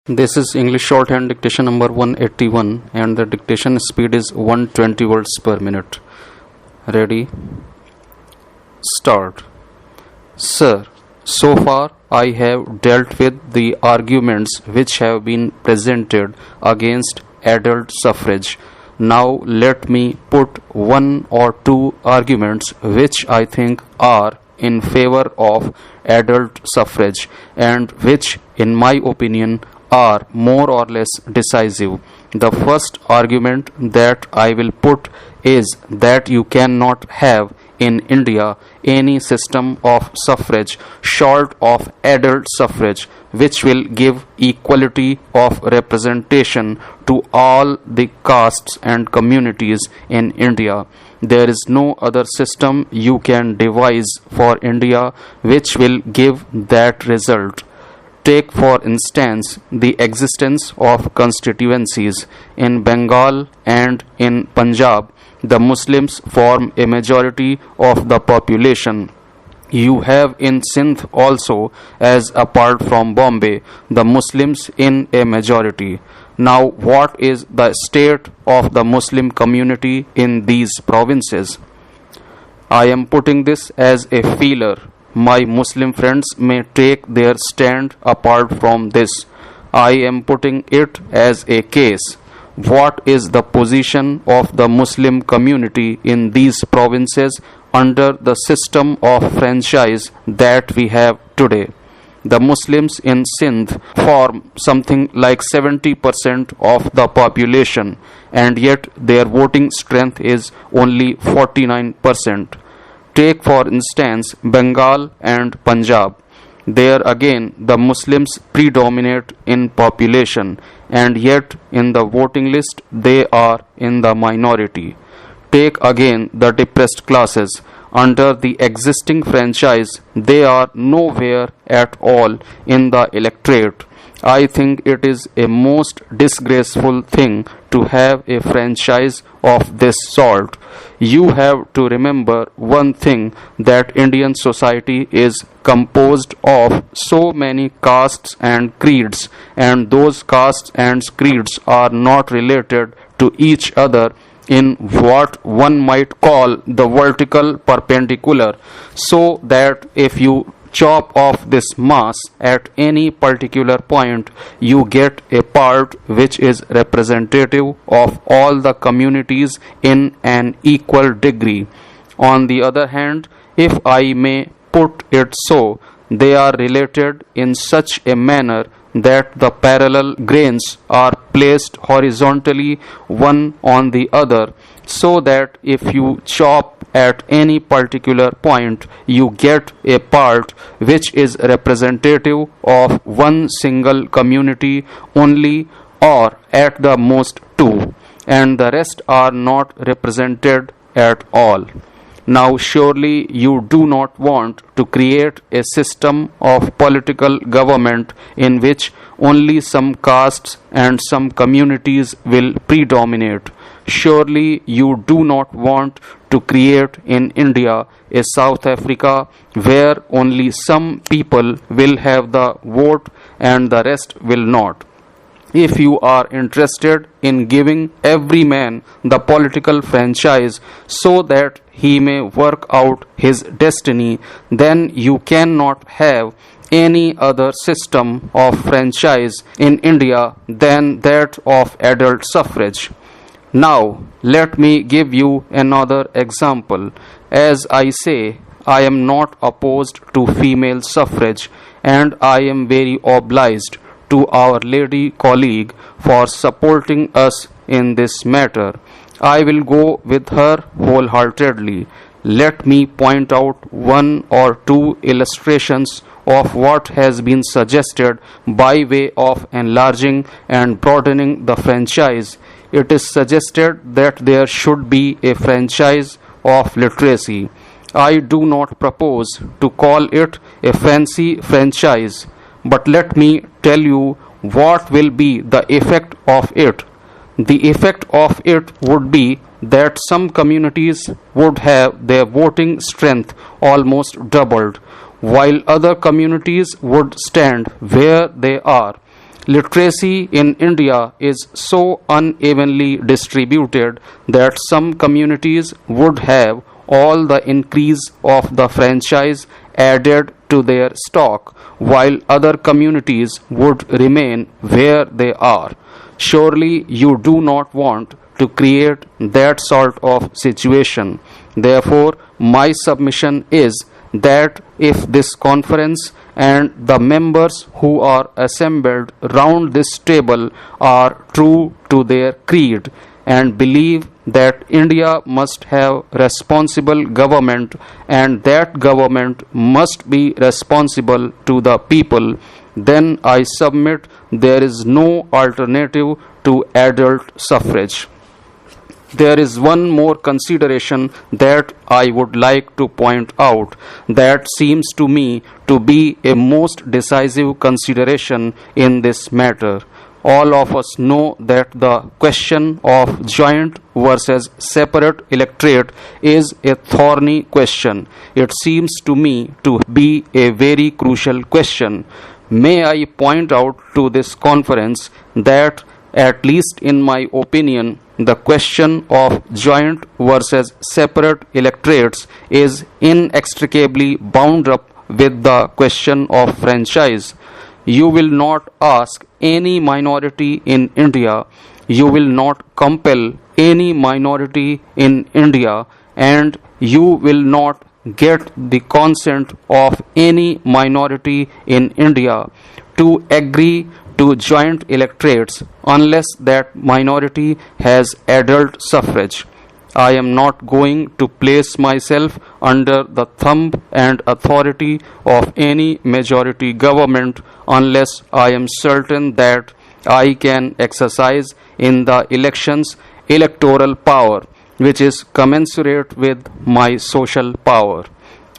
This is English shorthand dictation number 181 and the dictation speed is 120 words per minute. Ready? Start. Sir, so far I have dealt with the arguments which have been presented against adult suffrage. Now let me put one or two arguments which I think are in favor of adult suffrage and which, in my opinion, are more or less decisive. The first argument that I will put is that you cannot have in India any system of suffrage short of adult suffrage which will give equality of representation to all the castes and communities in India. There is no other system you can devise for India which will give that result. Take for instance the existence of constituencies. In Bengal and in Punjab, the Muslims form a majority of the population. You have in Sindh also, as apart from Bombay, the Muslims in a majority. Now, what is the state of the Muslim community in these provinces? I am putting this as a feeler. My Muslim friends may take their stand apart from this. I am putting it as a case. What is the position of the Muslim community in these provinces under the system of franchise that we have today? The Muslims in Sindh form something like 70% of the population, and yet their voting strength is only 49%. Take for instance Bengal and Punjab. There again the Muslims predominate in population, and yet in the voting list they are in the minority. Take again the depressed classes. Under the existing franchise they are nowhere at all in the electorate. I think it is a most disgraceful thing to have a franchise of this sort. You have to remember one thing, that Indian society is composed of so many castes and creeds, and those castes and creeds are not related to each other in what one might call the vertical perpendicular, so that if you chop off this mass at any particular point, you get a part which is representative of all the communities in an equal degree. On the other hand, if I may put it so, they are related in such a manner that the parallel grains are placed horizontally one on the other, so that if you chop at any particular point, you get a part which is representative of one single community only, or at the most two, and the rest are not represented at all. Now surely you do not want to create a system of political government in which only some castes and some communities will predominate. Surely you do not want to create in India a South Africa where only some people will have the vote and the rest will not. If you are interested in giving every man the political franchise so that he may work out his destiny, then you cannot have any other system of franchise in India than that of adult suffrage. Now, let me give you another example. As I say, I am not opposed to female suffrage, and I am very obliged to our lady colleague for supporting us in this matter. I will go with her wholeheartedly. Let me point out one or two illustrations of what has been suggested by way of enlarging and broadening the franchise. It is suggested that there should be a franchise of literacy. I do not propose to call it a fancy franchise, but let me tell you what will be the effect of it. The effect of it would be that some communities would have their voting strength almost doubled, while other communities would stand where they are. Literacy in India is so unevenly distributed that some communities would have all the increase of the franchise added to their stock, while other communities would remain where they are. Surely you do not want to create that sort of situation. Therefore, my submission is that if this conference and the members who are assembled round this table are true to their creed and believe that India must have responsible government and that government must be responsible to the people, then I submit there is no alternative to adult suffrage. There is one more consideration that I would like to point out that seems to me to be a most decisive consideration in this matter. All of us know that the question of joint versus separate electorate is a thorny question. It seems to me to be a very crucial question. May I point out to this conference that, at least in my opinion, the question of joint versus separate electorates is inextricably bound up with the question of franchise. You will not ask any minority in India, you will not compel any minority in India, and you will not get the consent of any minority in India to agree to joint electorates unless that minority has adult suffrage. I am not going to place myself under the thumb and authority of any majority government unless I am certain that I can exercise in the elections electoral power which is commensurate with my social power.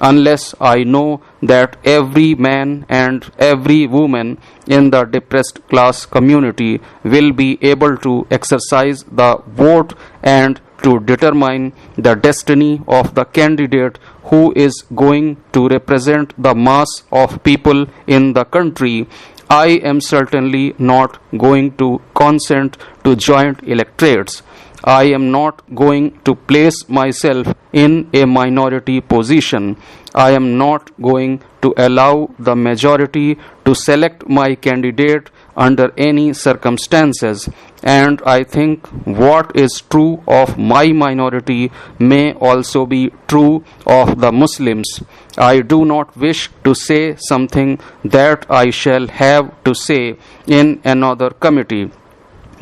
Unless I know that every man and every woman in the depressed class community will be able to exercise the vote and to determine the destiny of the candidate who is going to represent the mass of people in the country, I am certainly not going to consent to joint electorates. I am not going to place myself in a minority position. I am not going to allow the majority to select my candidate under any circumstances. And I think what is true of my minority may also be true of the Muslims. I do not wish to say something that I shall have to say in another committee.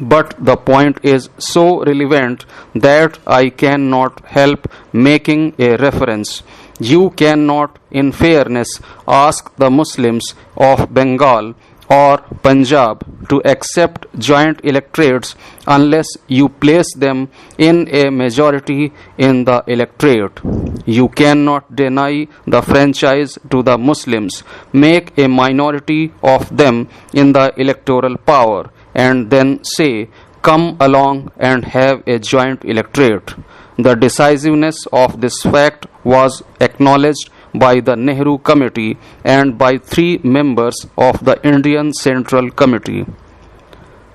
But the point is so relevant that I cannot help making a reference. You cannot, in fairness, ask the Muslims of Bengal or Punjab to accept joint electorates unless you place them in a majority in the electorate. You cannot deny the franchise to the Muslims, make a minority of them in the electoral power, and then say, come along and have a joint electorate. The decisiveness of this fact was acknowledged by the Nehru Committee and by 3 members of the Indian Central Committee.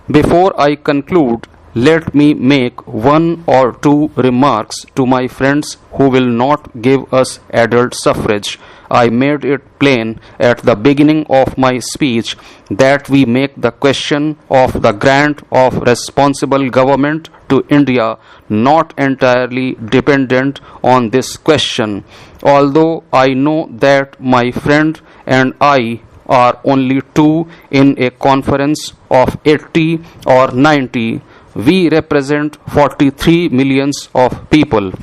Before I conclude, let me make 1 or 2 remarks to my friends who will not give us adult suffrage. I made it plain at the beginning of my speech that we make the question of the grant of responsible government to India not entirely dependent on this question. Although I know that my friend and I are only 2 in a conference of 80 or 90, we represent 43 millions of people.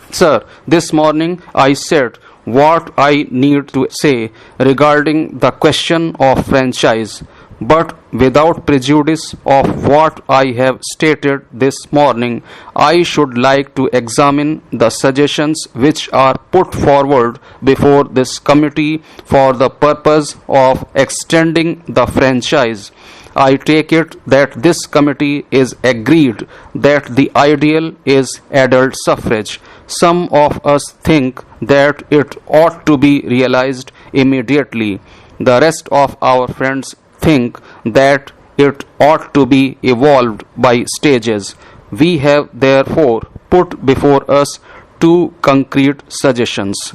Sir, this morning I said what I need to say regarding the question of franchise, but without prejudice of what I have stated this morning, I should like to examine the suggestions which are put forward before this committee for the purpose of extending the franchise. I take it that this committee is agreed that the ideal is adult suffrage. Some of us think that it ought to be realized immediately. The rest of our friends think that it ought to be evolved by stages. We have therefore put before us two concrete suggestions.